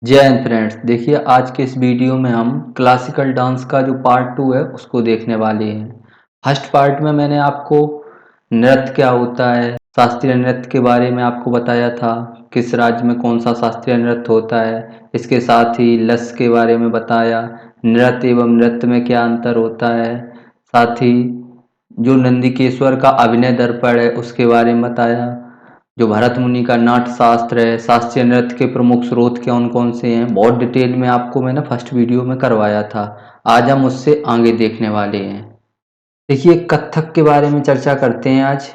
जय हिंद फ्रेंड्स। देखिए, आज के इस वीडियो में हम क्लासिकल डांस का जो पार्ट 2 है उसको देखने वाले हैं। फर्स्ट पार्ट में मैंने आपको नृत्य क्या होता है, शास्त्रीय नृत्य के बारे में आपको बताया था, किस राज्य में कौन सा शास्त्रीय नृत्य होता है। इसके साथ ही लस के बारे में बताया, नृत्य एवं नृत्य में क्या अंतर होता है। साथ ही जो नंदिकेश्वर का अभिनय दर्पण है उसके बारे में बताया। जो भरत मुनि का नाट्य शास्त्र है, शास्त्रीय नृत्य के प्रमुख स्रोत कौन कौन से हैं, बहुत डिटेल में आपको मैंने फर्स्ट वीडियो में करवाया था। आज हम उससे आगे देखने वाले हैं। देखिए, कथक के बारे में चर्चा करते हैं आज।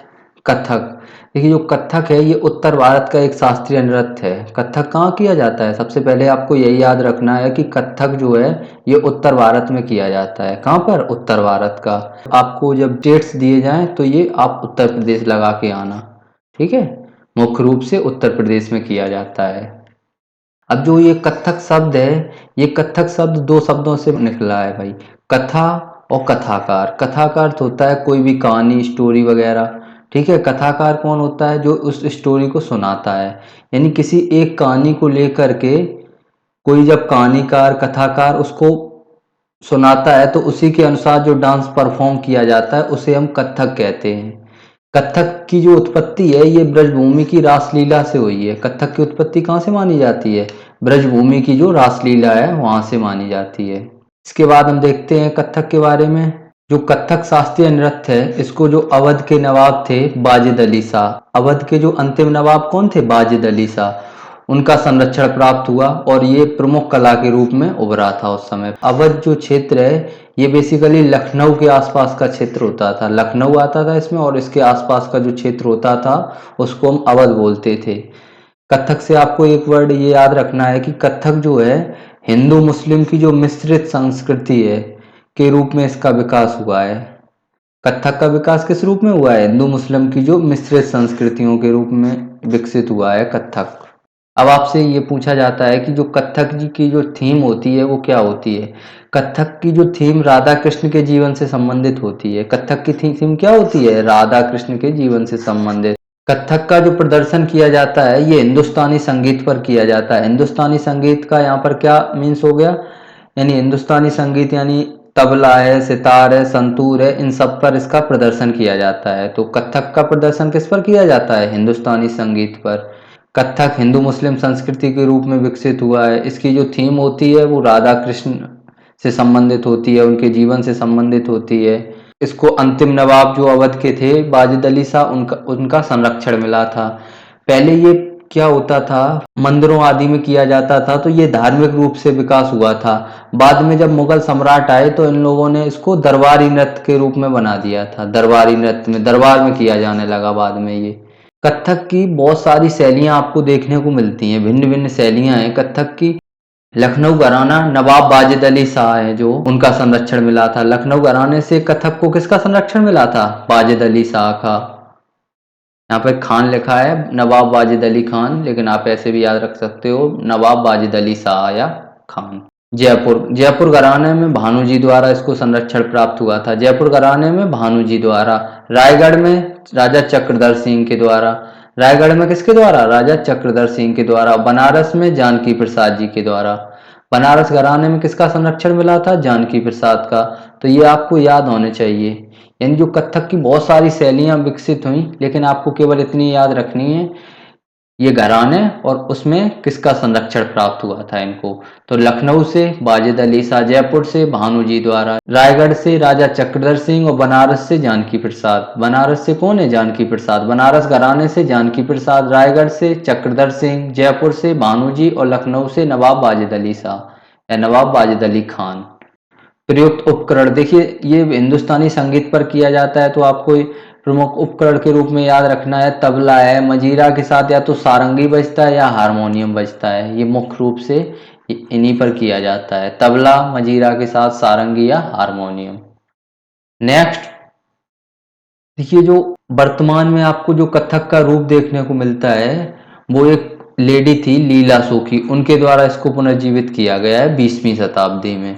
कथक, देखिए जो कथक है ये उत्तर भारत का एक शास्त्रीय नृत्य है। कथक कहाँ किया जाता है? सबसे पहले आपको यही याद रखना है कि कथक जो है ये उत्तर भारत में किया जाता है। कहाँ पर? उत्तर भारत का। आपको जब डेट्स दिए जाएं तो ये आप उत्तर प्रदेश लगा के आना, ठीक है। मुख्य रूप से उत्तर प्रदेश में किया जाता है। अब जो ये कथक शब्द है, ये कथक शब्द दो शब्दों से निकला है भाई, कथा और कथाकार। कथाकार तो होता है कोई भी कहानी, स्टोरी वगैरह, ठीक है। कथाकार कौन होता है? जो उस स्टोरी को सुनाता है, यानी किसी एक कहानी को लेकर के कोई जब कहानीकार, कथाकार उसको सुनाता है तो उसी के अनुसार जो डांस परफॉर्म किया जाता है उसे हम कथक कहते हैं। कथक की जो उत्पत्ति है ये ब्रजभूमि की रासलीला से हुई है। कथक की उत्पत्ति कहाँ से मानी जाती है? ब्रजभूमि की जो रासलीला है वहां से मानी जाती है। इसके बाद हम देखते हैं कथक के बारे में। जो कथक शास्त्रीय नृत्य है इसको जो अवध के नवाब थे वाजिद अली शाह, अवध के जो अंतिम नवाब कौन थे? वाजिद अली शाह, उनका संरक्षण प्राप्त हुआ और ये प्रमुख कला के रूप में उभरा था उस समय। अवध जो क्षेत्र है ये बेसिकली लखनऊ के आसपास का क्षेत्र होता था। लखनऊ आता था इसमें और इसके आसपास का जो क्षेत्र होता था उसको हम अवध बोलते थे। कथक से आपको एक वर्ड ये याद रखना है कि कथक जो है हिंदू मुस्लिम की जो मिश्रित संस्कृति है के रूप में इसका विकास हुआ है। कथक का विकास किस रूप में हुआ है? हिंदू मुस्लिम की जो मिश्रित संस्कृतियों के रूप में विकसित हुआ है कथक। अब आपसे ये पूछा जाता है कि जो कथक जी की जो थीम होती है वो क्या होती है? कथक की जो थीम राधा कृष्ण के जीवन से संबंधित होती है। कथक की थीम क्या होती है? राधा कृष्ण के जीवन से संबंधित। कथक का जो प्रदर्शन किया जाता है ये हिंदुस्तानी संगीत पर किया जाता है। हिंदुस्तानी संगीत का यहाँ पर क्या मीन्स हो गया? यानी हिंदुस्तानी संगीत यानी तबला है, सितार है, संतूर है, इन सब पर इसका प्रदर्शन किया जाता है। तो कथक का प्रदर्शन किस पर किया जाता है? हिंदुस्तानी संगीत पर। कथक हिंदू मुस्लिम संस्कृति के रूप में विकसित हुआ है। इसकी जो थीम होती है वो राधा कृष्ण से संबंधित होती है, उनके जीवन से संबंधित होती है। इसको अंतिम नवाब जो अवध के थे वाजिद अली शाह, उनका उनका संरक्षण मिला था। पहले ये क्या होता था, मंदिरों आदि में किया जाता था, तो ये धार्मिक रूप से विकास हुआ था। बाद में जब मुगल सम्राट आए तो इन लोगों ने इसको दरबारी नृत्य के रूप में बना दिया था। दरबारी नृत्य में दरबार में किया जाने लगा बाद में ये। कथक की बहुत सारी शैलियां आपको देखने को मिलती हैं, भिन्न भिन्न शैलियां हैं कथक की। लखनऊ घराना नवाब वाजिद अली शाह है जो उनका संरक्षण मिला था। लखनऊ घराने से कथक को किसका संरक्षण मिला था? वाजिद अली शाह का। यहाँ पे खान लिखा है, नवाब वाजिद अली खान, लेकिन आप ऐसे भी याद रख सकते हो नवाब वाजिद अली शाह या खान। जयपुर, जयपुर घराने में भानु जी द्वारा इसको संरक्षण प्राप्त हुआ था। जयपुर घराने में भानु जी द्वारा। रायगढ़ में राजा चक्रधर सिंह के द्वारा। रायगढ़ में किसके द्वारा? राजा चक्रधर सिंह के द्वारा। बनारस में जानकी प्रसाद जी के द्वारा। बनारस घराने में किसका संरक्षण मिला था? जानकी प्रसाद का। तो ये आपको याद होने चाहिए। यानी जो कथक की बहुत सारी शैलियां विकसित हुई, लेकिन आपको केवल इतनी याद रखनी है ये घराने और उसमें किसका संरक्षण प्राप्त हुआ था इनको। तो लखनऊ से वाजिद अली शाह, जयपुर से भानु जी द्वारा, रायगढ़ से राजा चक्रधर सिंह और बनारस से जानकी प्रसाद। बनारस से कौन है? जानकी प्रसाद। बनारस घराने से जानकी प्रसाद, रायगढ़ से चक्रधर सिंह, जयपुर से भानु जी और लखनऊ से नवाब वाजिद अली शाह या नवाब वाजिद अली खान। प्रयुक्त उपकरण, देखिए ये हिंदुस्तानी संगीत पर किया जाता है तो आपको प्रमुख उपकरण के रूप में याद रखना है तबला है। मजीरा के साथ या तो सारंगी बजता है या हारमोनियम बजता है। ये मुख्य रूप से इन्हीं पर किया जाता है, तबला, मजीरा के साथ सारंगी या हारमोनियम। नेक्स्ट देखिए, जो वर्तमान में आपको जो कथक का रूप देखने को मिलता है वो एक लेडी थी लीला सोखी, उनके द्वारा इसको पुनर्जीवित किया गया है 20वीं शताब्दी में।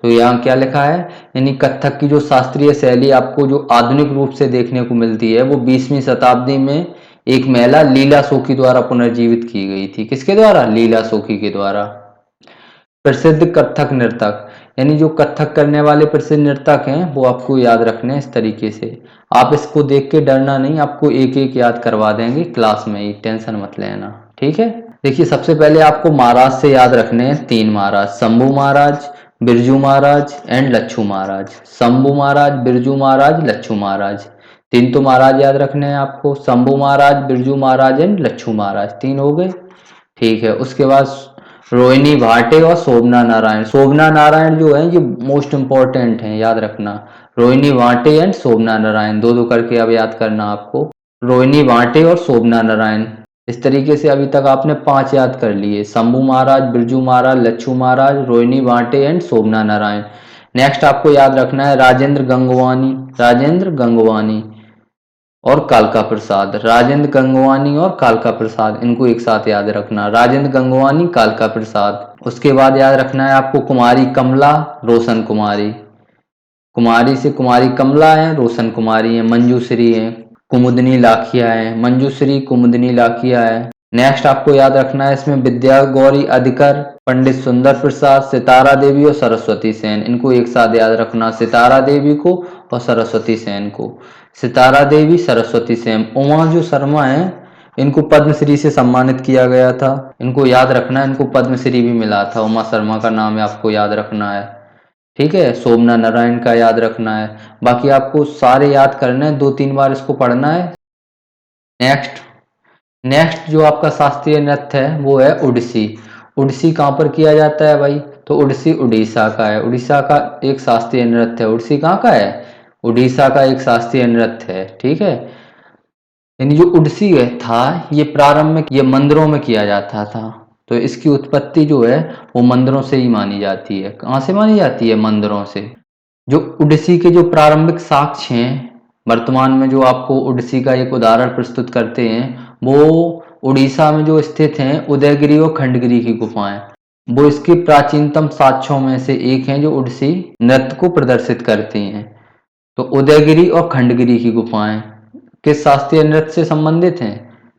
तो यहाँ क्या लिखा है, यानी कथक की जो शास्त्रीय शैली आपको जो आधुनिक रूप से देखने को मिलती है वो 20वीं शताब्दी में एक महिला लीला सोखी द्वारा पुनर्जीवित की गई थी। किसके द्वारा? लीला सोखी के द्वारा। प्रसिद्ध कथक नर्तक, यानी जो कथक करने वाले प्रसिद्ध नर्तक हैं वो आपको याद रखने हैं इस तरीके से। आप इसको देख के डरना नहीं, आपको एक एक याद करवा देंगे क्लास में ही, टेंशन मत लेना, ठीक है। देखिए सबसे पहले आपको महाराज से याद रखने हैं 3 महाराज, शंभू महाराज, बिरजू महाराज एंड लच्छू महाराज। शंभू महाराज, बिरजू महाराज, लच्छू महाराज, 3 तो महाराज याद रखने हैं आपको, शंभू महाराज, बिरजू महाराज एंड लच्छू महाराज, 3 हो गए, ठीक है। उसके बाद रोहिणी भाटे और शोभना नारायण। शोभना नारायण जो है ये मोस्ट इंपॉर्टेंट है, याद रखना। रोहिणी भाटे एंड शोभना नारायण, दो दो करके अब याद करना आपको। रोहिणी भाटे और शोभना नारायण, इस तरीके से अभी तक आपने 5 याद कर लिए, शंभू महाराज, बिरजू महाराज, लच्छू महाराज, रोहिणी भाटे एंड शोभना नारायण। नेक्स्ट आपको याद रखना है राजेंद्र गंगवानी, राजेंद्र गंगवानी और कालका प्रसाद। राजेंद्र गंगवानी और कालका प्रसाद, इनको एक साथ याद रखना, राजेंद्र गंगवानी, कालका प्रसाद। उसके बाद याद रखना है आपको कुमारी कमला, रोशन कुमारी। कुमारी से कुमारी कमला है, रोशन कुमारी है, मंजूश्री है, कुमुदनी लाखिया है, मंजूश्री कुमुदनी लाखिया है। नेक्स्ट आपको याद रखना है इसमें विद्या गौरी अधिकर, पंडित सुंदर प्रसाद, सितारा देवी और सरस्वती सेन, इनको एक साथ याद रखना, सितारा देवी को और सरस्वती सेन को। सितारा देवी, सरस्वती सेन। उमा जो शर्मा है इनको पद्मश्री से सम्मानित किया गया था, इनको याद रखना है, इनको पद्मश्री भी मिला था, उमा शर्मा का नाम है आपको याद रखना है, ठीक है। शोभना नारायण का याद रखना है, बाकी आपको सारे याद करने हैं, 2-3 बार इसको पढ़ना है। नेक्स्ट नेक्स्ट जो आपका शास्त्रीय नृत्य है वो है उड़ीसी। उड़ीसी कहाँ पर किया जाता है भाई, तो उड़ीसी उड़ीसा का है, उड़ीसा का एक शास्त्रीय नृत्य है। उड़ीसी कहाँ का है, उड़ीसा का एक शास्त्रीय नृत्य है, ठीक है। यानी जो उड़ीसी था ये प्रारंभ में ये मंदिरों में किया जाता था, तो इसकी उत्पत्ति जो है वो मंदिरों से ही मानी जाती है। कहाँ से मानी जाती है, मंदिरों से। जो उड़ीसी के जो प्रारंभिक साक्ष्य हैं, वर्तमान में जो आपको उड़ीसी का एक उदाहरण प्रस्तुत करते हैं, वो उड़ीसा में जो स्थित हैं उदयगिरी और खंडगिरी की गुफाएं, वो इसके प्राचीनतम साक्ष्यों में से एक हैं जो उड़ीसी नृत्य को प्रदर्शित करती हैं। तो उदयगिरी और खंडगिरी की गुफाएं किस शास्त्रीय नृत्य से संबंधित हैं,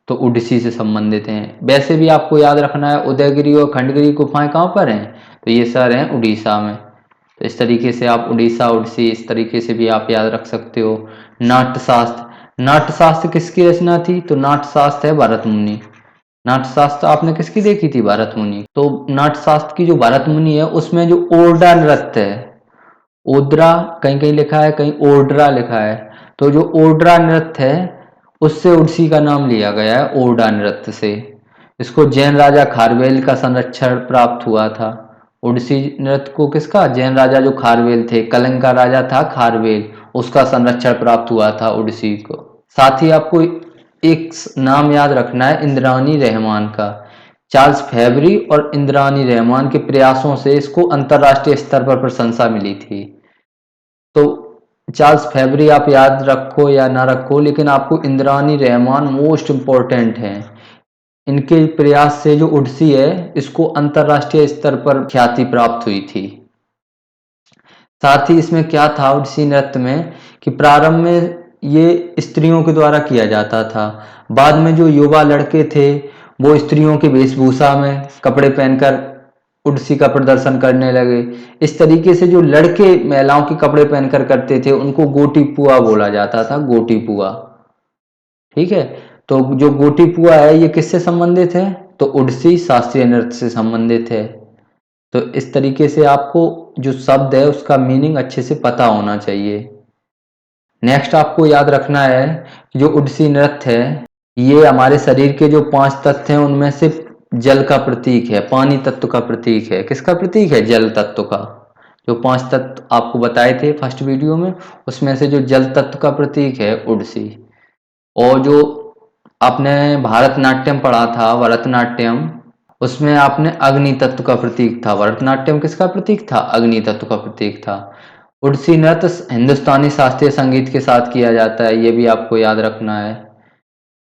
तो उड़ीसी से संबंधित हैं। वैसे भी आपको याद रखना है उदयगिरी और खंडगिरी गुफाएं कहाँ पर हैं, तो ये सर हैं उड़ीसा में। तो इस तरीके से आप उड़ीसा, उड़ीसी इस तरीके से भी आप याद रख सकते हो। नाट्यशास्त्र, नाट्यशास्त्र किसकी रचना थी, तो नाट्यशास्त्र है भरत मुनि। नाट्यशास्त्र आपने किसकी देखी थी, भरत मुनि। तो नाट्यशास्त्र की जो भरत मुनि है उसमें जो ओरडा नृत्य है, ओद्रा कहीं कहीं लिखा है, कहीं ओड्रा लिखा है, तो जो ओड्रा नृत्य है उससे उड़ीसी का नाम लिया गया है, ओरडा नृत्य से। इसको जैन राजा खारवेल का संरक्षण प्राप्त हुआ था। उड़ीसी नृत्य को किसका, जैन राजा जो खारवेल थे, कलिंग का राजा था खारवेल, उसका संरक्षण प्राप्त हुआ था उड़ीसी को। साथ ही आपको एक नाम याद रखना है इंद्रानी रहमान का। चार्ल्स फेबरी और इंद्रानी रहमान के प्रयासों से इसको अंतरराष्ट्रीय स्तर पर प्रशंसा मिली थी। तो चार्ल्स फेबरी आप याद रखो या ना रखो, लेकिन आपको इंद्रानी रहमान मोस्ट इम्पोर्टेंट है। इनके प्रयास से जो उड़ीसी है इसको अंतरराष्ट्रीय स्तर पर ख्याति प्राप्त हुई थी। साथ ही इसमें क्या था उड़ीसी नृत्य में कि प्रारंभ में ये स्त्रियों के द्वारा किया जाता था, बाद में जो युवा लड़के थे वो स्त्रियों की वेशभूषा में कपड़े पहनकर उड़ीसी का प्रदर्शन करने लगे। इस तरीके से जो लड़के महिलाओं के कपड़े पहनकर करते थे उनको गोटी पुआ बोला जाता था, गोटी पुआ, ठीक है। तो जो गोटी पुआ है ये किससे संबंधित है, तो उड़ीसी शास्त्रीय नृत्य से संबंधित है। तो इस तरीके से आपको जो शब्द है उसका मीनिंग अच्छे से पता होना चाहिए। नेक्स्ट आपको याद रखना है कि जो उड़ीसी नृत्य है ये हमारे शरीर के जो 5 तत्व हैं उनमें से जल का प्रतीक है, पानी तत्व का प्रतीक है। किसका प्रतीक है, जल तत्व का। जो 5 तत्व आपको बताए थे फर्स्ट वीडियो में, उसमें से जो जल तत्व का प्रतीक है उड़ीसी। और जो आपने भारतनाट्यम पढ़ा था, भरतनाट्यम, उसमें आपने अग्नि तत्व का प्रतीक था। भरतनाट्यम किसका प्रतीक था, अग्नि तत्व का प्रतीक था। उड़ीसी नृत्य हिंदुस्तानी शास्त्रीय संगीत के साथ किया जाता है, ये भी आपको याद रखना है।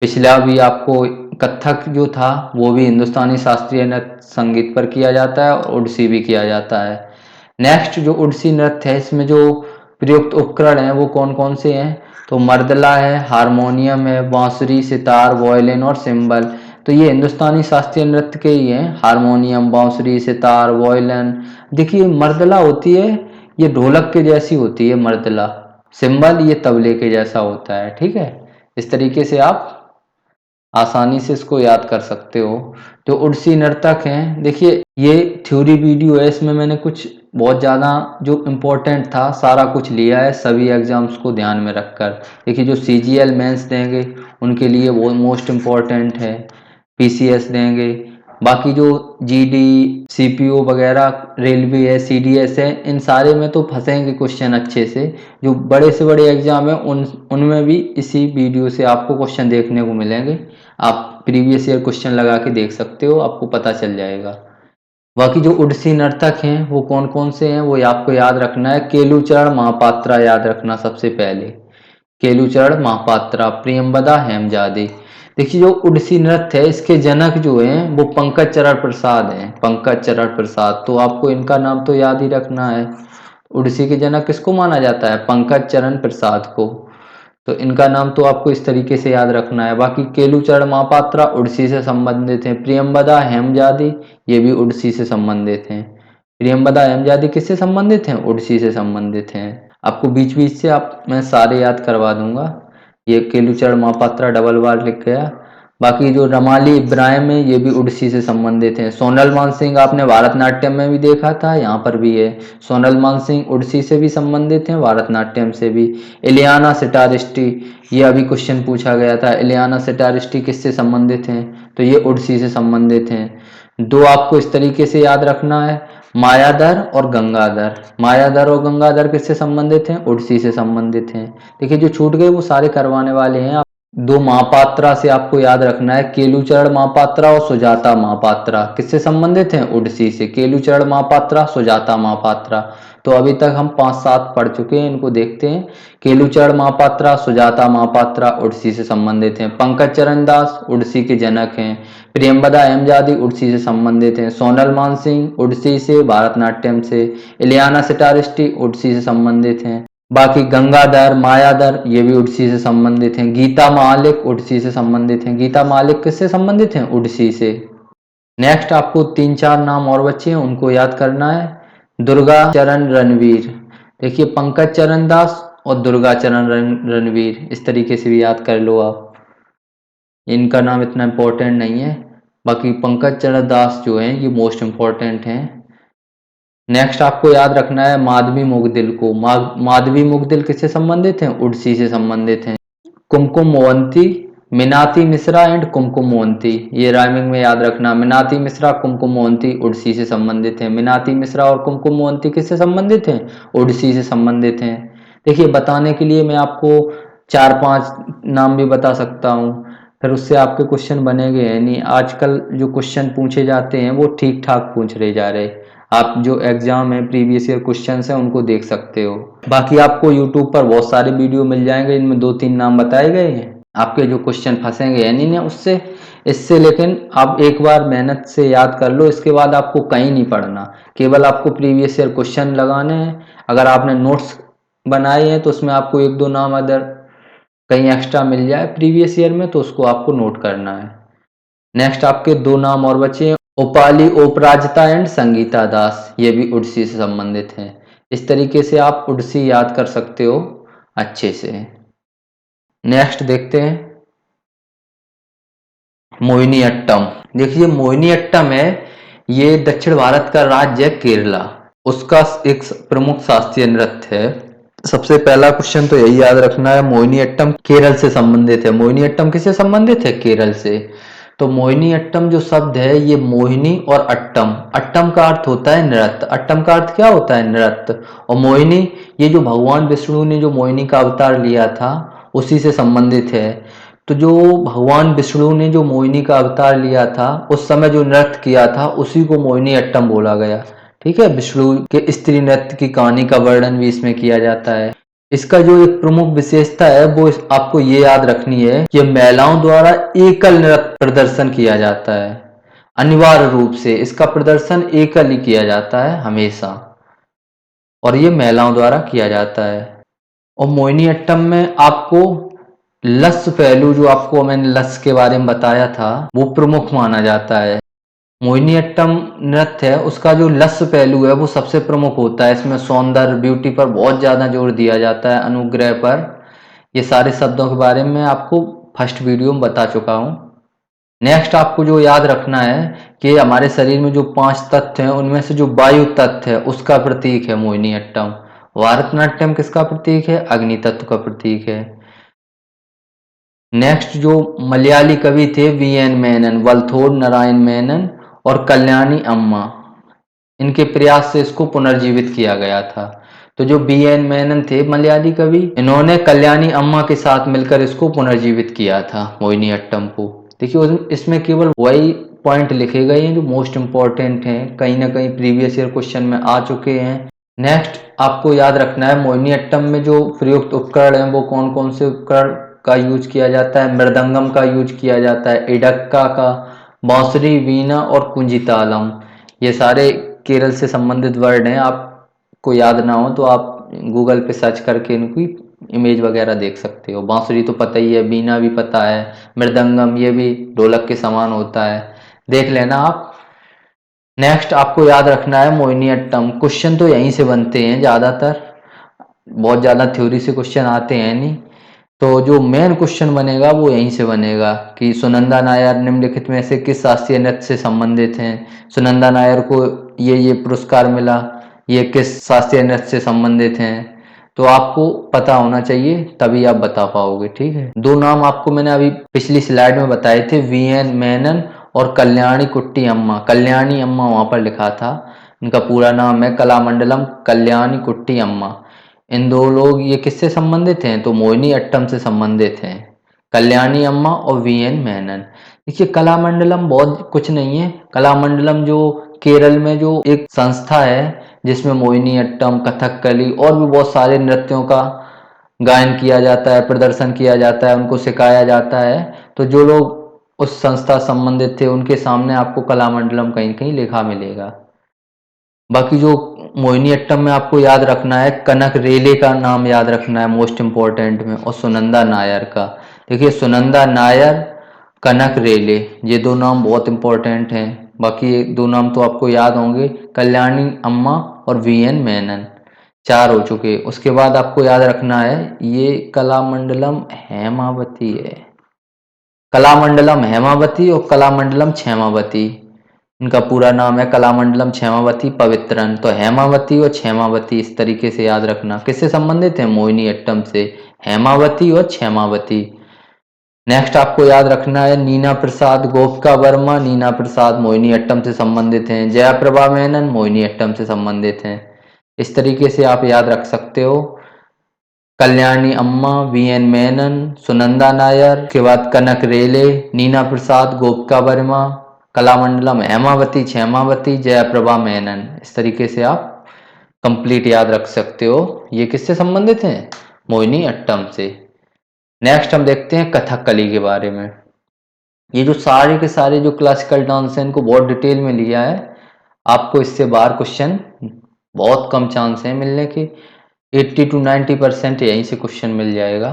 पिछला भी आपको कथक जो था वो भी हिंदुस्तानी शास्त्रीय नृत्य संगीत पर किया जाता है और उड़ीसी भी किया जाता है। नेक्स्ट जो उड़ीसी नृत्य है इसमें जो प्रयुक्त उपकरण हैं वो कौन कौन से हैं, तो मर्दला है, हारमोनियम है, बांसुरी, सितार, वायलिन और सिंबल। तो ये हिंदुस्तानी शास्त्रीय नृत्य के ही हैं, हारमोनियम, बांसुरी, सितार, वायलिन। देखिए मर्दला होती है, ये ढोलक के जैसी होती है मर्दला। सिंबल ये तबले के जैसा होता है, ठीक है। इस तरीके से आप आसानी से इसको याद कर सकते हो। जो उड़सी नर्तक हैं, देखिए ये थ्योरी वीडियो है, इसमें मैंने कुछ बहुत ज़्यादा जो इम्पोर्टेंट था सारा कुछ लिया है सभी एग्जाम्स को ध्यान में रखकर। देखिए जो CGL मेंस देंगे उनके लिए वो मोस्ट इम्पोर्टेंट है, PCS देंगे, बाकी जो GD, CPO वगैरह, रेलवे है, CDS है, इन सारे में तो फंसेंगे क्वेश्चन अच्छे से। जो बड़े से बड़े एग्जाम है उनमें भी इसी वीडियो से आपको क्वेश्चन देखने को मिलेंगे। आप प्रीवियस ईयर क्वेश्चन लगा के देख सकते हो, आपको पता चल जाएगा। बाकी जो उड़सी नर्तक हैं वो कौन कौन से हैं वो आपको याद रखना है। केलुचरण महापात्रा याद रखना सबसे पहले, केलुचरण महापात्रा, प्रियंवदा हेमजादे। देखिए जो उड़सी नृत्य है इसके जनक जो हैं वो पंकज चरण प्रसाद हैं, पंकज चरण प्रसाद। तो आपको इनका नाम तो याद ही रखना है। उड़सी के जनक किसको माना जाता है? पंकज चरण प्रसाद को। तो इनका नाम तो आपको इस तरीके से याद रखना है। बाकी केलुचरण महापात्रा उड़सी से संबंधित हैं। प्रियंवदा हेमजादी ये भी उड़सी से संबंधित हैं। प्रियंवदा हेमजादी किससे संबंधित हैं? उड़सी से संबंधित हैं। आपको बीच बीच से मैं सारे याद करवा दूंगा। ये केलुचरण महापात्रा डबल बार लिख गया। बाकी जो रमाली इब्राहिम है ये भी उड़सी से संबंधित हैं। सोनल मानसिंह आपने भारतनाट्यम में भी देखा था, यहाँ पर भी है। सोनल मानसिंह उड़सी से भी संबंधित हैं, भारतनाट्यम से भी। इलियाना सिटारिस्टी, ये अभी क्वेश्चन पूछा गया था, इलियाना सिटारिस्टी किससे संबंधित हैं? तो ये उड़सी से संबंधित हैं। दो आपको इस तरीके से याद रखना है, मायाधर और गंगाधर। मायाधर और गंगाधर किससे संबंधित हैं? उड़सी से संबंधित हैं। देखिए जो छूट गए वो सारे करवाने वाले हैं। दो महापात्रा से आपको याद रखना है, केलुचरण महापात्रा और सुजाता महापात्रा किससे संबंधित हैं? उड़सी से। केलुचरण महापात्रा, सुजाता महापात्रा। तो अभी तक हम 5-7 पढ़ चुके हैं, इनको देखते हैं। केलुचरण महापात्रा, सुजाता महापात्रा उड़सी से संबंधित हैं। पंकज चरण दास उड़सी के जनक हैं। प्रियंवदा हेमजादी उड़सी से संबंधित हैं। सोनल मानसिंह उड़सी से, भारतनाट्यम से। इलियाना सिटारिस्टी उड़सी से संबंधित हैं। बाकी गंगाधर, मायाधर ये भी उड़सी से संबंधित हैं। गीता मालिक उड़सी से संबंधित हैं। गीता मालिक किससे संबंधित हैं? उड़सी से। नेक्स्ट आपको 3-4 नाम और बच्चे हैं, उनको याद करना है। दुर्गा चरण रणवीर, देखिए पंकज चरण दास और दुर्गा चरण रणवीर, इस तरीके से भी याद कर लो आप। इनका नाम इतना इम्पोर्टेंट नहीं है, बाकी पंकज चरण दास जो हैं ये मोस्ट इम्पोर्टेंट हैं। नेक्स्ट आपको याद रखना है माधवी मुगदिल को। माधवी मुगदिल किससे संबंधित हैं? उड़सी से संबंधित हैं। कुमकुम मोहंती, मीनाती मिश्रा एंड कुमकुम मोहंती, ये राइमिंग में याद रखना। मीनाती मिश्रा, कुमकुम मोहंती उड़सी से संबंधित हैं। मीनाती मिश्रा और कुमकुम मोहंती किससे संबंधित हैं? उड़सी से संबंधित हैं। देखिए बताने के लिए मैं आपको 4-5 नाम भी बता सकता हूँ, फिर उससे आपके क्वेश्चन बनेंगे नहीं। आजकल जो क्वेश्चन पूछे जाते हैं वो ठीक ठाक पूछ रहे जा रहे। आप जो एग्जाम है प्रीवियस ईयर क्वेश्चन है उनको देख सकते हो। बाकी आपको यूट्यूब पर बहुत सारे वीडियो मिल जाएंगे, इनमें 2-3 नाम बताए गए हैं। आपके जो क्वेश्चन फंसेंगे यानी ना उससे इससे, लेकिन आप एक बार मेहनत से याद कर लो, इसके बाद आपको कहीं नहीं पढ़ना, केवल आपको प्रीवियस ईयर क्वेश्चन लगाने हैं। अगर आपने नोट्स बनाए हैं तो उसमें आपको 1-2 नाम अदर कहीं एक्स्ट्रा मिल जाए प्रीवियस ईयर में तो उसको आपको नोट करना है। नेक्स्ट आपके 2 नाम और बचे हैं, ओपाली ओपराजिता एंड संगीता दास, ये भी उड़सी से संबंधित हैं। इस तरीके से आप उड़सी याद कर सकते हो अच्छे से। नेक्स्ट देखते हैं मोहिनीअट्टम। देखिए मोहिनीअट्टम है, ये दक्षिण भारत का राज्य है केरला, उसका एक प्रमुख शास्त्रीय नृत्य है। सबसे पहला क्वेश्चन तो यही याद रखना है, मोहिनीअट्टम केरल से संबंधित है। मोहिनीअट्टम किससे संबंधित है? केरल से। तो मोहिनीअट्टम जो शब्द है ये मोहिनी और अट्टम, अट्टम का अर्थ होता है नृत्य, अट्टम का अर्थ क्या होता है? नृत्य। और मोहिनी ये जो भगवान विष्णु ने जो मोहिनी का अवतार लिया था उसी से संबंधित है। तो जो भगवान विष्णु ने जो मोहिनी का अवतार लिया था उस समय जो नृत्य किया था उसी को मोहिनीअट्टम बोला गया। ठीक है, विष्णु के स्त्री नृत्य की कहानी का वर्णन भी इसमें किया जाता है। इसका जो एक प्रमुख विशेषता है वो आपको ये याद रखनी है कि महिलाओं द्वारा एकल नृत्य प्रदर्शन किया जाता है। अनिवार्य रूप से इसका प्रदर्शन एकल ही किया जाता है हमेशा, और ये महिलाओं द्वारा किया जाता है। और मोहिनीअट्टम में आपको लस पहलू जो आपको मैंने लस के बारे में बताया था वो प्रमुख माना जाता है। मोहिनीअट्टम नृत्य है उसका जो लस पहलू है वो सबसे प्रमुख होता है। इसमें सौंदर्य ब्यूटी पर बहुत ज़्यादा जोर दिया जाता है, अनुग्रह पर। ये सारे शब्दों के बारे में मैं आपको फर्स्ट वीडियो में बता चुका हूँ। नेक्स्ट आपको जो याद रखना है कि हमारे शरीर में जो 5 तत्व हैं उनमें से जो वायु तत्व है उसका प्रतीक है मोहिनीअट्टम। भारतनाट्यम किसका प्रतीक है? अग्नि तत्व का प्रतीक है। नेक्स्ट जो मलयाली कवि थे वी.एन. मेनन, वल्थोर नारायण मेनन और कल्याणी अम्मा, इनके प्रयास से इसको पुनर्जीवित किया गया था। तो जो बी.एन. मेनन थे मलयाली कवि, इन्होंने कल्याणी अम्मा के साथ मिलकर इसको पुनर्जीवित किया था मोहिनीअट्टम को। देखिए इसमें केवल वही पॉइंट लिखे गए हैं जो मोस्ट इम्पोर्टेंट हैं, कहीं ना कहीं प्रीवियस ईयर क्वेश्चन में आ चुके हैं। नेक्स्ट आपको याद रखना है मोहिनीअट्टम में जो प्रयुक्त उपकरण हैं वो कौन कौन से उपकरण का यूज किया जाता है। मृदंगम का यूज किया जाता है, इडक्का का, बांसुरी, वीणा और कुंजितालम। ये सारे केरल से संबंधित वर्ड हैं। आपको याद ना हो तो आप गूगल पे सर्च करके इनकी इमेज वगैरह देख सकते हो। बांसुरी तो पता ही है, वीणा भी पता है, मृदंगम ये भी ढोलक के समान होता है, देख लेना आप। नेक्स्ट आपको याद रखना है मोहिनीअट्टम, क्वेश्चन तो यहीं से बनते हैं ज़्यादातर, बहुत ज़्यादा थ्योरी से क्वेश्चन आते हैं नहीं। तो जो मेन क्वेश्चन बनेगा वो यहीं से बनेगा कि सुनंदा नायर निम्नलिखित में से किस शास्त्रीय नृत्य से संबंधित हैं। सुनंदा नायर को ये पुरस्कार मिला, ये किस शास्त्रीय नृत्य से संबंधित हैं। तो आपको पता होना चाहिए तभी आप बता पाओगे। ठीक है, दो नाम आपको मैंने अभी पिछली स्लाइड में बताए थे, वी.एन. मेनन और कल्याणी कुट्टी अम्मा। कल्याणी अम्मा वहां पर लिखा था, इनका पूरा नाम है कलामंडलम कल्याणी कुट्टी अम्मा। इन दो लोग ये किससे संबंधित हैं? तो मोहिनीअट्टम से संबंधित हैं, कल्याणी अम्मा और वी.एन. मेनन। देखिए कलामंडलम बहुत कुछ नहीं है। कलामंडलम जो केरल में जो एक संस्था है जिसमें मोहिनीअट्टम, कथकली और भी बहुत सारे नृत्यों का गायन किया जाता है, प्रदर्शन किया जाता है, उनको सिखाया जाता है। तो जो लोग उस संस्था संबंधित थे उनके सामने आपको कलामंडलम कहीं कहीं लिखा मिलेगा। बाकी जो मोहिनीअट्टम में आपको याद रखना है, कनक रेले का नाम याद रखना है मोस्ट इम्पोर्टेंट में, और सुनंदा नायर का। देखिए सुनंदा नायर, कनक रेले, ये दो नाम बहुत इम्पोर्टेंट हैं। बाकी ये दो नाम तो आपको याद होंगे, कल्याणी अम्मा और वी.एन. मेनन। 4 हो चुके। उसके बाद आपको याद रखना है ये कलामंडलम हेमावती है, कलामंडलम हेमावती और कलामंडलम क्षेमावती। इनका पूरा नाम है कलामंडलम क्षेमावती पवित्रन। तो हेमावती और क्षेमावती इस तरीके से याद रखना, किससे संबंधित है? मोहिनीअट्टम से, हेमावती और क्षेमावती। नेक्स्ट आपको याद रखना है नीना प्रसाद गोपका वर्मा, नीना प्रसाद मोहिनीअट्टम से संबंधित हैं। जयाप्रभा मेनन मोहिनीअट्टम से संबंधित हैं। इस तरीके से आप याद रख सकते हो। कल्याणी अम्मा, वी.एन. मेनन, सुनंदा नायर, के बाद कनक रेले, नीना प्रसाद गोपका वर्मा, कलामंडलम हेमावती क्षेमावती, जयप्रभा मेनन। इस तरीके से आप कंप्लीट याद रख सकते हो। ये किससे संबंधित हैं? मोहिनीअट्टम से। नेक्स्ट हम देखते हैं कथकली के बारे में। ये जो सारे के सारे जो क्लासिकल डांस हैं इनको बहुत डिटेल में लिया है। आपको इससे बाहर क्वेश्चन बहुत कम चांस है मिलने के, 80 to 90% यहीं से क्वेश्चन मिल जाएगा।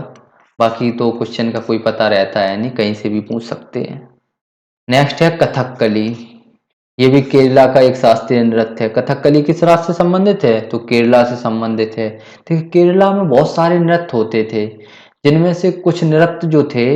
बाकी तो क्वेश्चन का कोई पता रहता है नहीं, कहीं से भी पूछ सकते हैं। नेक्स्ट है कथकली। ये भी केरला का एक शास्त्रीय नृत्य है। कथकली किस राज्य से संबंधित है? तो केरला से संबंधित है। देखिए केरला में बहुत सारे नृत्य होते थे, जिनमें से कुछ नृत्य जो थे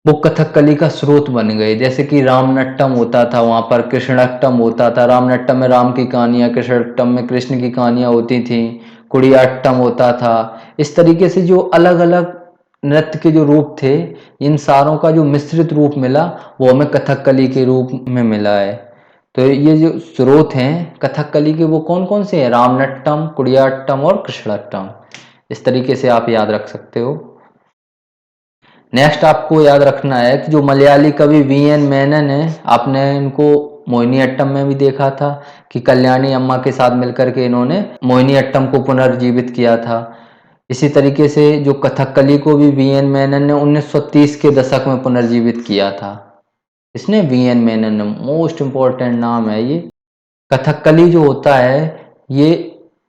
वो कथकली का स्रोत बन गए। जैसे कि रामनट्टम होता था, वहां पर कृष्णट्टम होता था। रामनट्टम में राम की कहानियां, कृष्णट्टम में कृष्ण की कहानियां होती थी, कुडियाट्टम होता था। इस तरीके से जो अलग अलग नृत्य के जो रूप थे, इन सारों का जो मिश्रित रूप मिला वो हमें कथकली के रूप में मिला है। तो ये जो स्रोत हैं कथकली के वो कौन कौन से हैं? रामनट्टम, कुडियाट्टम और कृष्णट्टम। इस तरीके से आप याद रख सकते हो। नेक्स्ट आपको याद रखना है कि जो मलयाली कवि वी.एन. मेनन है, आपने इनको मोहिनीअट्टम में भी देखा था कि कल्याणी अम्मा के साथ मिलकर के इन्होंने मोहिनीअट्टम को पुनर्जीवित किया था। इसी तरीके से जो कथकली को भी वी.एन. मेनन ने 1930 के दशक में पुनर्जीवित किया था। इसने वी.एन. मेनन ने, मोस्ट इम्पोर्टेंट नाम है ये। कथकली जो होता है ये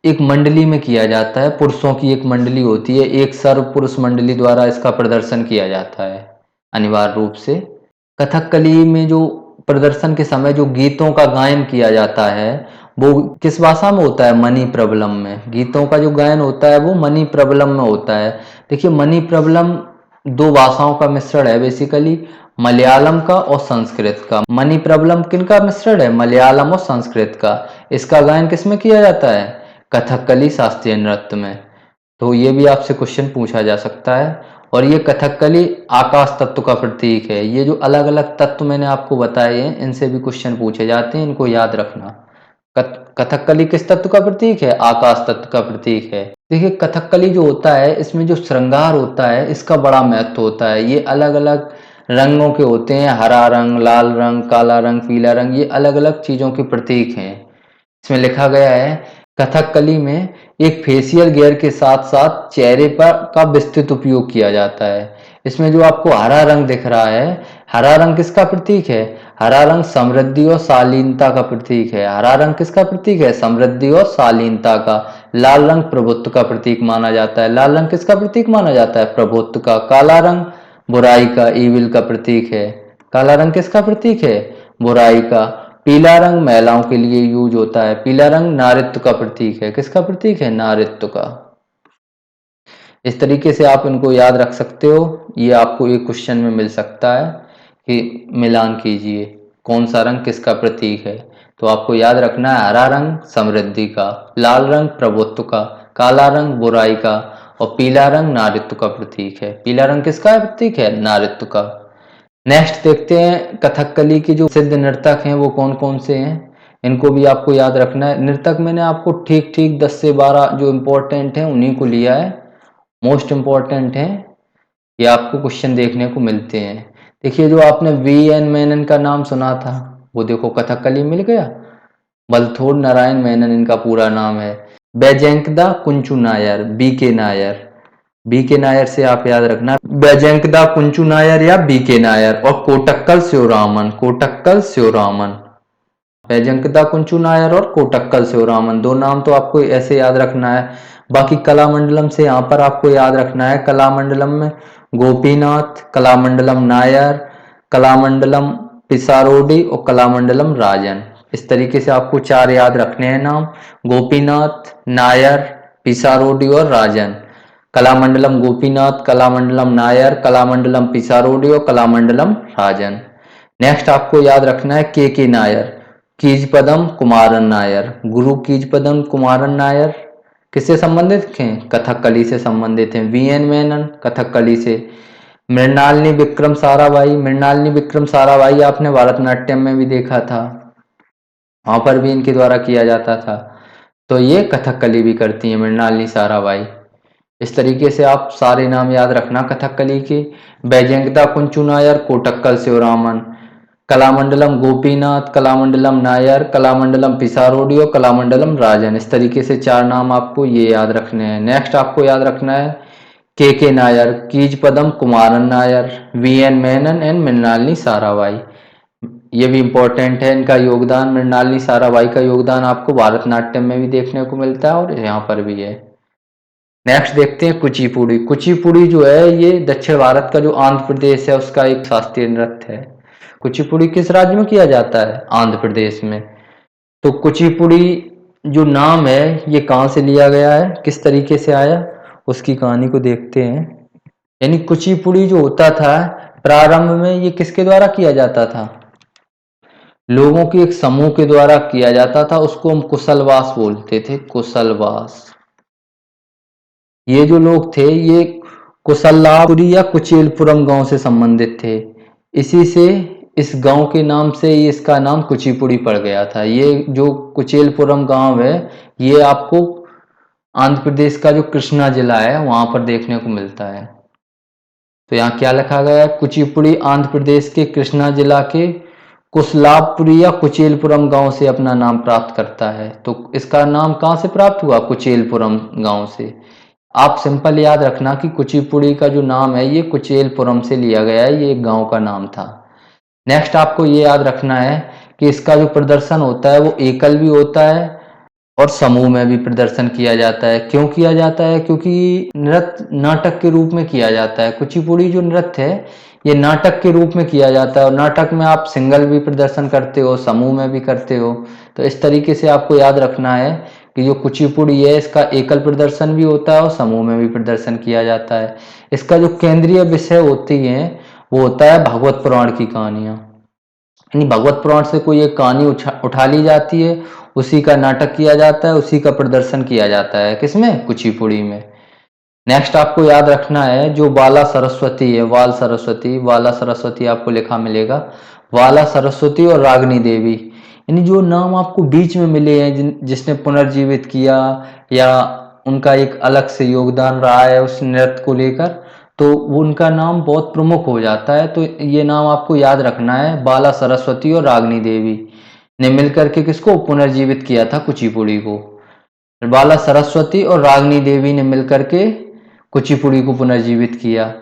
एक मंडली में किया जाता है, पुरुषों की एक मंडली होती है, एक सर्व पुरुष मंडली द्वारा इसका प्रदर्शन किया जाता है अनिवार्य रूप से। कथकली में जो प्रदर्शन के समय जो गीतों का गायन किया जाता है वो किस भाषा में होता है? मणि प्रबलम में। गीतों का जो गायन होता है वो मणि प्रबलम में होता है। देखिए मणि प्रबलम दो भाषाओं का मिश्रण है बेसिकली, मलयालम का और संस्कृत का। मणि प्रबलम किनका मिश्रण है? मलयालम और संस्कृत का। इसका गायन किसमें किया जाता है? कथकली शास्त्रीय नृत्य में। तो ये भी आपसे क्वेश्चन पूछा जा सकता है। और ये कथकली आकाश तत्व का प्रतीक है। ये जो अलग अलग तत्व मैंने आपको बताए हैं इनसे भी क्वेश्चन पूछे जाते हैं, इनको याद रखना। कथकली किस तत्व का प्रतीक है? आकाश तत्व का प्रतीक है। देखिए कथकली जो होता है इसमें जो श्रृंगार होता है इसका बड़ा महत्व होता है। ये अलग अलग रंगों के होते हैं, हरा रंग, लाल रंग, काला रंग, पीला रंग, ये अलग अलग चीजों के प्रतीक हैं। इसमें लिखा गया है कथकली में एक फेशियल गियर के साथ साथ चेहरे पर का विस्तृत उपयोग किया जाता है। इसमें जो आपको हरा रंग दिख रहा है, हरा रंग किसका प्रतीक है? हरा रंग समृद्धि और शालीनता का प्रतीक है। हरा रंग किसका प्रतीक है? समृद्धि और शालीनता का। लाल रंग प्रभुत्व का प्रतीक माना जाता है। लाल रंग किसका प्रतीक माना जाता है? प्रभुत्व का। काला रंग बुराई का, ईविल का प्रतीक है। काला रंग किसका प्रतीक है? बुराई का। पीला रंग महिलाओं के लिए यूज होता है। पीला रंग नारित्व का प्रतीक है। किसका प्रतीक है? नारित्व का। इस तरीके से आप इनको याद रख सकते हो। ये आपको एक क्वेश्चन में मिल सकता है कि मिलान कीजिए कौन सा रंग किसका प्रतीक है। तो आपको याद रखना है हरा रंग समृद्धि का, लाल रंग प्रभुत्व का, काला रंग बुराई का और पीला रंग नारित्व का प्रतीक है। पीला रंग किसका प्रतीक है? नारित्व का। नेक्स्ट देखते हैं कथकली के जो सिद्ध नर्तक हैं वो कौन कौन से हैं, इनको भी आपको याद रखना है। नर्तक मैंने आपको ठीक ठीक 10 से 12 जो इम्पोर्टेंट हैं उन्हीं को लिया है, मोस्ट इम्पोर्टेंट हैं, ये आपको क्वेश्चन देखने को मिलते हैं। देखिए जो आपने वी एन मेनन का नाम सुना था वो देखो कथकली मिल गया। बलथोड़ नारायण मेनन इनका पूरा नाम है। बैजयंकदा कुंचू नायर, बी के नायर। बी के नायर से आप याद रखना, बैजयंकदा कुंचू नायर या बी के नायर। और कोटक्कल शिवरामन, कोटक्कल शिवरामन। बैजयंकदा कुंचू नायर और कोटक्कल शिवरामन, दो नाम तो आपको ऐसे याद रखना है। बाकी कलामंडलम से यहाँ पर आपको याद रखना है, कलामंडलम में गोपीनाथ, कलामंडलम नायर, कलामंडलम पिसारोडी और कलामंडलम राजन। इस तरीके से आपको चार याद रखने हैं नाम, गोपीनाथ, नायर, पिसारोडी और राजन। कलामंडलम गोपीनाथ, कलामंडलम नायर, कलामंडलम पिसारोडी और कलामंडलम राजन। नेक्स्ट आपको याद रखना है के नायर, कीजपदम कुमारन नायर। गुरु कीजपदम कुमारन नायर किससे संबंधित हैं? कथकली से संबंधित हैं। वी एन मेनन कथकली से। मृणालिनी विक्रम साराभाई, मृणालिनी विक्रम साराभाई आपने भारतनाट्यम में भी देखा था, वहां पर भी इनके द्वारा किया जाता था। तो ये कथकली भी करती हैं मृणालिनी साराभाई। इस तरीके से आप सारे नाम याद रखना कथकली के। बैजयंकदा कुंचू नायर, कोटक्कल शिवरामन, कलामंडलम गोपीनाथ, कलामंडलम नायर, कलामंडलम पिसारोडी और कलामंडलम राजन। इस तरीके से चार नाम आपको ये याद रखने हैं। नेक्स्ट आपको याद रखना है K Nair, Keezhpadam Kumaran Nair, V N Menon and Mrinalini Sarabhai. ये भी इंपॉर्टेंट है इनका योगदान। मृणालिनी साराभाई का योगदान आपको भारतनाट्यम में भी देखने को मिलता है और यहाँ पर भी है। नेक्स्ट देखते हैं कुचिपुड़ी। कुचिपुड़ी जो है ये दक्षिण भारत का जो आंध्र प्रदेश है उसका एक शास्त्रीय नृत्य है। कुचिपुड़ी किस राज्य में किया जाता है? आंध्र प्रदेश में। तो कुचिपुड़ी जो नाम है ये कहाँ से लिया गया है, किस तरीके से आया, उसकी कहानी को देखते हैं। यानी कुचिपुड़ी जो होता था प्रारंभ में ये किसके द्वारा किया जाता था? लोगों के एक समूह के द्वारा किया जाता था, उसको हम कुशलवास बोलते थे, कुशलवास। ये जो लोग थे ये कुशलापुरी या कुचेलपुरम गांव से संबंधित थे। इसी से इस गांव के नाम से इसका नाम कुचिपुड़ी पड़ गया था। ये जो कुचेलपुरम गांव है ये आपको आंध्र प्रदेश का जो कृष्णा जिला है वहां पर देखने को मिलता है। तो यहाँ क्या लिखा गया है? कुचिपुड़ी आंध्र प्रदेश के कृष्णा जिला के कुशलापुरी या कुचेलपुरम गांव से अपना नाम प्राप्त करता है। तो इसका नाम कहाँ से प्राप्त हुआ? कुचेलपुरम गांव से। आप सिंपल याद रखना कि कुचिपुड़ी का जो नाम है ये कुचेलपुरम से लिया गया है, ये एक गांव का नाम था। नेक्स्ट आपको ये याद रखना है कि इसका जो प्रदर्शन होता है वो एकल भी होता है और समूह में भी प्रदर्शन किया जाता है। क्यों किया जाता है? क्योंकि नृत्य नाटक के रूप में किया जाता है। कुचिपुड़ी जो नृत्य है ये नाटक के रूप में किया जाता है और नाटक में आप सिंगल भी प्रदर्शन करते हो, समूह में भी करते हो। तो इस तरीके से आपको याद रखना है कि जो कुचिपुड़ी है इसका एकल प्रदर्शन भी होता है और समूह में भी प्रदर्शन किया जाता है। इसका जो केंद्रीय विषय होती है वो होता है भागवत पुराण की कहानियाँ। यानी भगवत पुराण से कोई एक कहानी उठा ली जाती है, उसी का नाटक किया जाता है, उसी का प्रदर्शन किया जाता है। किसमें? कुचिपुड़ी में। नेक्स्ट आपको याद रखना है जो बाला सरस्वती है, बाला सरस्वती आपको लिखा मिलेगा। बाला सरस्वती और रागनी देवी, यानी जो नाम आपको बीच में मिले हैं जिसने पुनर्जीवित किया या उनका एक अलग से योगदान रहा है उस नृत्य को लेकर, तो वो उनका नाम बहुत प्रमुख हो जाता है। तो ये नाम आपको याद रखना है, बाला सरस्वती और रागनी देवी ने मिलकर के किसको पुनर्जीवित किया था? कुचिपुड़ी को। बाला सरस्वती और रागनी देवी ने मिलकर के कुचिपुड़ी को पुनर्जीवित किया।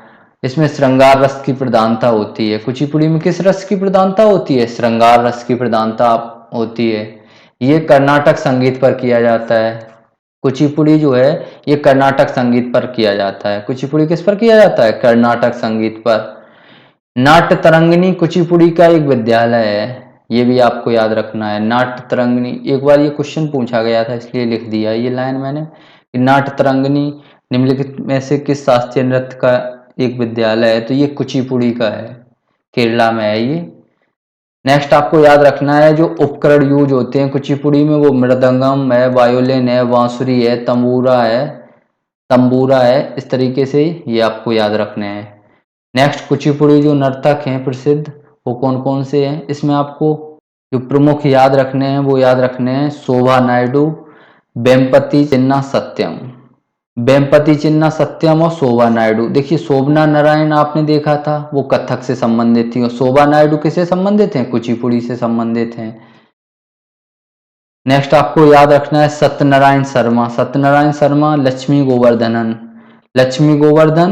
इसमें श्रृंगार रस की प्रधानता होती है। कुचिपुड़ी में किस रस की प्रधानता होती है? श्रृंगार रस की प्रधानता होती है। ये कर्नाटक संगीत पर किया जाता है। कुचिपुड़ी जो है ये कर्नाटक संगीत पर किया जाता है। कुचिपुड़ी किस पर किया जाता है? कर्नाटक संगीत पर। नाट्य तरंगिणी कुचिपुड़ी का एक विद्यालय है, ये भी आपको याद रखना है। नाट्य तरंगिणी, एक बार ये क्वेश्चन पूछा गया था इसलिए लिख दिया ये लाइन मैंने कि नाट्य तरंगिणी निम्नलिखित में से किस शास्त्रीय नृत्य का एक विद्यालय है? तो ये कुचिपुड़ी का है, केरला में है ये। नेक्स्ट आपको याद रखना है जो उपकरण यूज होते हैं कुचिपुड़ी में, वो मृदंगम है, वायोलिन है, बांसुरी है, तंबूरा है। इस तरीके से ये आपको याद रखने हैं। नेक्स्ट कुचिपुड़ी जो नर्तक हैं प्रसिद्ध वो कौन कौन से हैं? इसमें आपको जो प्रमुख याद रखने हैं वो याद रखने हैं शोभा नायडू, वेम्पति चिन्ना सत्यम। वेम्पति चिन्ना सत्यम और शोभा नायडू। देखिए शोभना नारायण आपने देखा था, वो कथक से संबंधित थी और शोभा नायडू किससे संबंधित हैं? कुचिपुड़ी से संबंधित हैं। नेक्स्ट आपको याद रखना है सत्यनारायण शर्मा। सत्यनारायण शर्मा लक्ष्मी गोवर्धन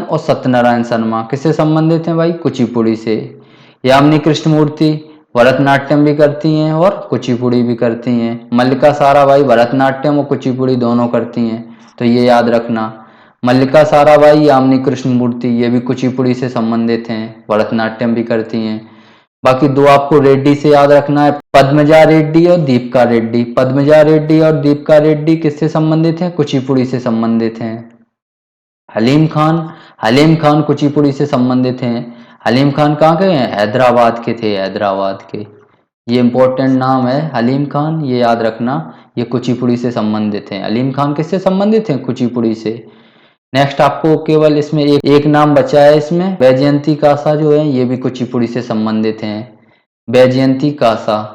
और सत्यनारायण शर्मा किससे संबंधित हैं भाई? कुचिपुड़ी से। यामिनी कृष्णमूर्ति भरतनाट्यम भी करती हैं और कुचिपुड़ी भी करती हैं। मल्लिका साराभाई भरतनाट्यम और कुचिपुड़ी दोनों करती हैं, तो ये याद रखना। मल्लिका साराभाई, यामिनी कृष्णमूर्ति ये भी कुचिपुड़ी से संबंधित हैं, भरतनाट्यम भी करती हैं। बाकी दो आपको रेड्डी से याद रखना है, पद्मजा रेड्डी और दीपिका रेड्डी। पद्मजा रेड्डी और दीपिका रेड्डी किससे संबंधित हैं? कुचिपुड़ी से संबंधित हैं। हलीम खान कुचिपुड़ी से संबंधित हैं। हलीम खान कहाँ के हैं? हैदराबाद के थे, हैदराबाद के। ये इंपॉर्टेंट नाम है हलीम खान, ये याद रखना, ये कुचिपुड़ी से संबंधित हैं। हलीम खान किससे संबंधित हैं? कुचिपुड़ी से। नेक्स्ट आपको केवल इसमें एक नाम बचा है, इसमें वैजयंती कासा जो है ये भी कुचिपुड़ी से संबंधित हैं। वैजयंती कासा,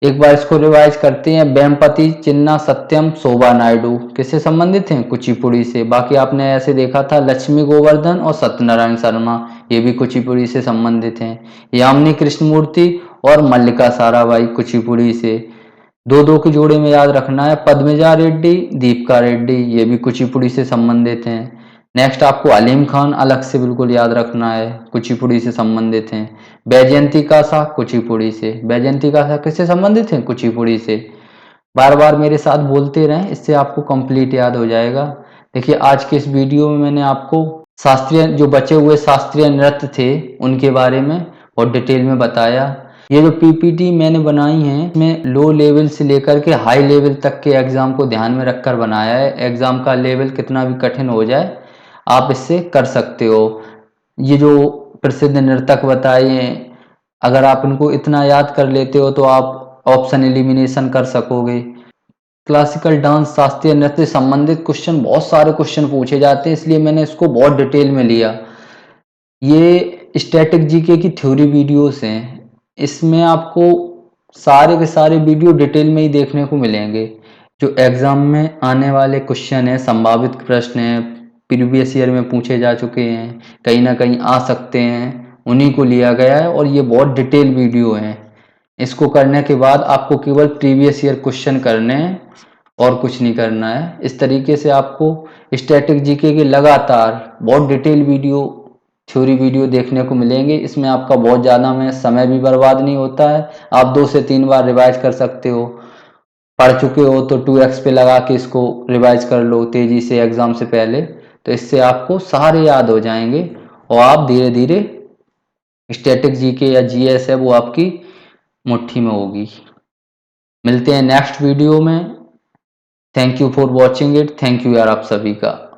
एक बार इसको रिवाइज करते हैं। वेम्पति चिन्ना सत्यम शोभा नायडू किससे संबंधित हैं? कुचिपुड़ी से। बाकी आपने ऐसे देखा था लक्ष्मी गोवर्धन और सत्यनारायण शर्मा ये भी कुचिपुड़ी से संबंधित हैं। यामिनी कृष्णमूर्ति और मल्लिका साराभाई कुचिपुड़ी से। दो दो के जोड़े में याद रखना है, पद्मजा रेड्डी, दीपिका रेड्डी ये भी कुचिपुड़ी से संबंधित हैं। नेक्स्ट आपको हलीम खान अलग से बिल्कुल याद रखना है, कुचिपुड़ी से संबंधित हैं। बैजयंती कासा कुचिपुड़ी से। बैजयंती कासा किससे संबंधित हैं? कुचिपुड़ी से। बार बार मेरे साथ बोलते रहें, इससे आपको कंप्लीट याद हो जाएगा। देखिए आज के इस वीडियो में मैंने आपको शास्त्रीय जो बचे हुए शास्त्रीय नृत्य थे उनके बारे में और डिटेल में बताया। ये जो पीपीटी मैंने बनाई है इसमें लो लेवल से लेकर के हाई लेवल तक के एग्जाम को ध्यान में रखकर बनाया है। एग्जाम का लेवल कितना भी कठिन हो जाए आप इससे कर सकते हो। ये जो प्रसिद्ध नर्तक बताए हैं अगर आप इनको इतना याद कर लेते हो तो आप ऑप्शन एलिमिनेशन कर सकोगे। क्लासिकल डांस शास्त्रीय नृत्य से संबंधित क्वेश्चन, बहुत सारे क्वेश्चन पूछे जाते हैं इसलिए मैंने इसको बहुत डिटेल में लिया। ये स्टैटिक जीके की थ्योरी वीडियोस हैं, इसमें आपको सारे के सारे वीडियो डिटेल में ही देखने को मिलेंगे। जो एग्जाम में आने वाले क्वेश्चन हैं, संभावित प्रश्न हैं, प्रीवियस ईयर में पूछे जा चुके हैं, कहीं ना कहीं आ सकते हैं, उन्हीं को लिया गया है और ये बहुत डिटेल वीडियो हैं। इसको करने के बाद आपको केवल प्रीवियस ईयर क्वेश्चन करने हैं और कुछ नहीं करना है। इस तरीके से आपको स्टैटिक जीके के लगातार बहुत डिटेल वीडियो, थ्योरी वीडियो देखने को मिलेंगे। इसमें आपका बहुत ज़्यादा में समय भी बर्बाद नहीं होता है, आप 2 से 3 बार रिवाइज कर सकते हो। पढ़ चुके हो तो 2x पे लगा के इसको रिवाइज कर लो तेजी से एग्जाम से पहले, तो इससे आपको सारे याद हो जाएंगे और आप धीरे धीरे स्टैटिक जीके या जीएस है वो आपकी मुट्ठी में होगी। मिलते हैं नेक्स्ट वीडियो में। Thank you for watching it. Thank you यार आप सभी का।